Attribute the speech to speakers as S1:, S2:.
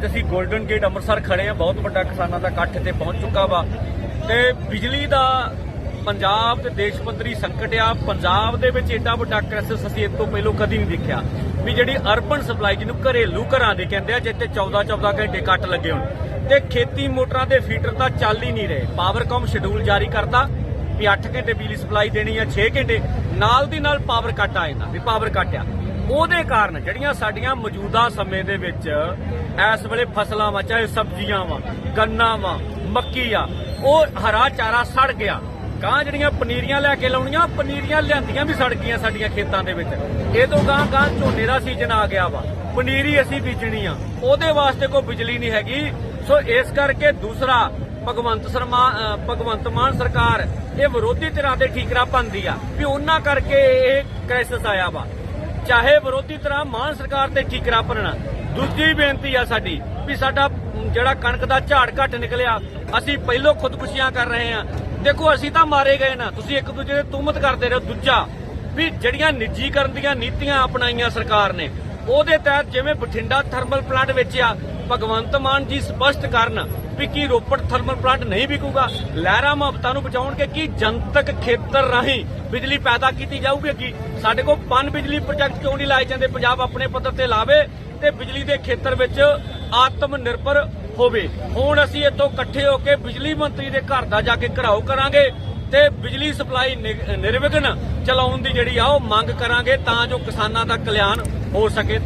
S1: ਅੱਜ ਅਸੀਂ golden gate Amritsar ਖੜੇ ਆ। ਬਹੁਤ ਵੱਡਾ ਕਿਸਾਨਾਂ ਦਾ ਇਕੱਠ ਇੱਥੇ ਪਹੁੰਚ ਚੁੱਕਾ ਵਾ ਤੇ ਬਿਜਲੀ ਦਾ ਪੰਜਾਬ ਤੇ ਦੇਸ਼ ਪੱਧਰੀ ਸੰਕਟ ਆ। ਪੰਜਾਬ ਦੇ ਵਿੱਚ ਏਡਾ ਵੱਡਾ ਕ੍ਰਾਈਸਿਸ ਅਸੀਂ ਇਸ ਤੋਂ ਪਹਿਲਾਂ ਕਦੀ ਨਹੀਂ ਦੇਖਿਆ ਵੀ ਜਿਹੜੀ ਅਰਬਨ ਸਪਲਾਈ ਜਿਹਨੂੰ ਘਰੇਲੂ ਘਰਾਂ ਦੇ ਕਹਿੰਦੇ ਆ, ਜਿੱਥੇ 14 ਘੰਟੇ ਕੱਟ ਲੱਗੇ ਹੋਣ ਤੇ ਖੇਤੀ ਮੋਟਰਾਂ ਦੇ ਫੀਡਰ ਤਾਂ ਚੱਲ ਹੀ ਨਹੀਂ ਰਹੇ। ਪਾਵਰਕਾਮ ਸ਼ਡਿਊਲ ਜਾਰੀ ਕਰਦਾ ਵੀ 8 ਘੰਟੇ ਬਿਜਲੀ ਸਪਲਾਈ ਦੇਣੀ ਆ, 6 ਘੰਟੇ ਨਾਲ ਦੀ ਨਾਲ ਪਾਵਰ ਕੱਟ ਆ ਜਾਂਦਾ ਵੀ ਪਾਵਰ ਕੱਟ ਆ। ਉਹਦੇ ਕਾਰਨ ਜਿਹੜੀਆਂ ਸਾਡੀਆਂ ਮੌਜੂਦਾ ਸਮੇਂ ਦੇ ਵਿੱਚ ਇਸ ਵੇਲੇ ਫਸਲਾਂ ਵਾ, ਚਾਹੇ ਸਬਜ਼ੀਆਂ ਵਾ, ਗੰਨਾ ਵਾ, ਮੱਕੀ ਆ, ਉਹ ਹਰਾ ਚਾਰਾ ਸੜ ਗਿਆ। ਗਾਂ ਜਿਹੜੀਆਂ ਪਨੀਰੀਆਂ ਲੈ ਕੇ ਲਾਉਣੀਆਂ, ਪਨੀਰੀਆਂ ਲਿਆਂਦੀਆਂ ਵੀ ਸੜ ਗਈਆਂ ਸਾਡੀਆਂ ਖੇਤਾਂ ਦੇ ਵਿੱਚ। ਇਹ ਤੋਂ ਗਾਂ ਝੋਨੇ ਦਾ ਸੀਜ਼ਨ ਆ ਗਿਆ ਵਾ, ਪਨੀਰੀ ਅਸੀਂ ਬੀਜਣੀ ਆ, ਉਹਦੇ ਵਾਸਤੇ ਕੋਈ ਬਿਜਲੀ ਨਹੀਂ ਹੈਗੀ। ਸੋ ਇਸ ਕਰਕੇ ਦੂਸਰਾ ਭਗਵੰਤ ਮਾਨ ਸਰਕਾਰ ਇਹ ਵਿਰੋਧੀ ਧਿਰਾਂ ਦੇ ਠੀਕਰਾ ਪਾਉਂਦੀ ਆ ਵੀ ਉਹਨਾਂ ਕਰਕੇ ਇਹ ਕ੍ਰਾਈਸਿਸ ਆਇਆ ਵਾ। ਚਾਹੇ ਵਿਰੋਧੀ ਧਿਰਾਂ ਮਾਨ ਸਰਕਾਰ ਤੇ ਠੀਕਰਾ ਭਰਨਾ। ਦੂਜੀ ਬੇਨਤੀ ਆ ਸਾਡੀ ਵੀ ਸਾਡਾ ਜਿਹੜਾ ਕਣਕ ਦਾ ਝਾੜ ਘੱਟ ਨਿਕਲਿਆ, ਅਸੀਂ ਪਹਿਲੋਂ ਖੁਦਕੁਸ਼ੀਆਂ ਕਰ ਰਹੇ ਆ। ਦੇਖੋ ਅਸੀਂ ਤਾਂ ਮਾਰੇ ਗਏ ਨਾ, ਤੁਸੀਂ ਇੱਕ ਦੂਜੇ ਦੇ ਤੁਹਮਤ ਕਰਦੇ ਰਹੋ। ਦੂਜਾ ਵੀ ਜਿਹੜੀਆਂ ਨਿੱਜੀਕਰਨ ਦੀਆਂ ਨੀਤੀਆਂ ਅਪਣਾਈਆਂ ਸਰਕਾਰ ਨੇ, ਉਹਦੇ ਤਹਿਤ ਜਿਵੇਂ ਬਠਿੰਡਾ ਥਰਮਲ ਪਲਾਂਟ ਵੇਚਿਆ, ਭਗਵੰਤ ਮਾਨ ਜੀ ਸਪਸ਼ਟ ਕਰਨ ਵੀ ਕੀ ਰੋਪੜ ਥਰਮਲ ਪਲਾਂਟ ਨਹੀਂ ਵਿਕੂਗਾ। ਲਹਿਰਾ ਮੁਹੱਬਤਾਂ ਨੂੰ ਬਚਾਉਣਗੇ ਕਿ ਜਨਤਕ ਖੇਤਰ ਰਾਹੀਂ ਬਿਜਲੀ ਪੈਦਾ ਕੀਤੀ ਜਾਊਗੀ। ਕੀ ਸਾਡੇ ਕੋਲ ਪਨ ਬਿਜਲੀ ਪ੍ਰੋਜੈਕਟ ਕਿਉਂ ਨਹੀਂ ਲਾਏ ਜਾਂਦੇ? ਪੰਜਾਬ ਆਪਣੇ ਪੱਧਰ ਤੇ ਲਾਵੇ ਤੇ ਬਿਜਲੀ ਦੇ ਖੇਤਰ ਵਿੱਚ ਆਤਮ ਨਿਰਭਰ ਹੋਵੇ। ਹੁਣ ਅਸੀਂ ਇੱਥੋਂ ਇਕੱਠੇ ਹੋ ਕੇ ਬਿਜਲੀ ਮੰਤਰੀ ਦੇ ਘਰ ਦਾ ਜਾ ਕੇ ਘਿਰਾਓ ਕਰਾਂਗੇ ਤੇ ਬਿਜਲੀ ਸਪਲਾਈ ਨਿਰਵਿਘਨ ਚਲਾਉਣ ਦੀ ਜਿਹੜੀ ਆ ਉਹ ਮੰਗ ਕਰਾਂਗੇ ਤਾਂ ਜੋ ਕਿਸਾਨਾਂ ਦਾ ਕਲਿਆਣ ਹੋ ਸਕੇ।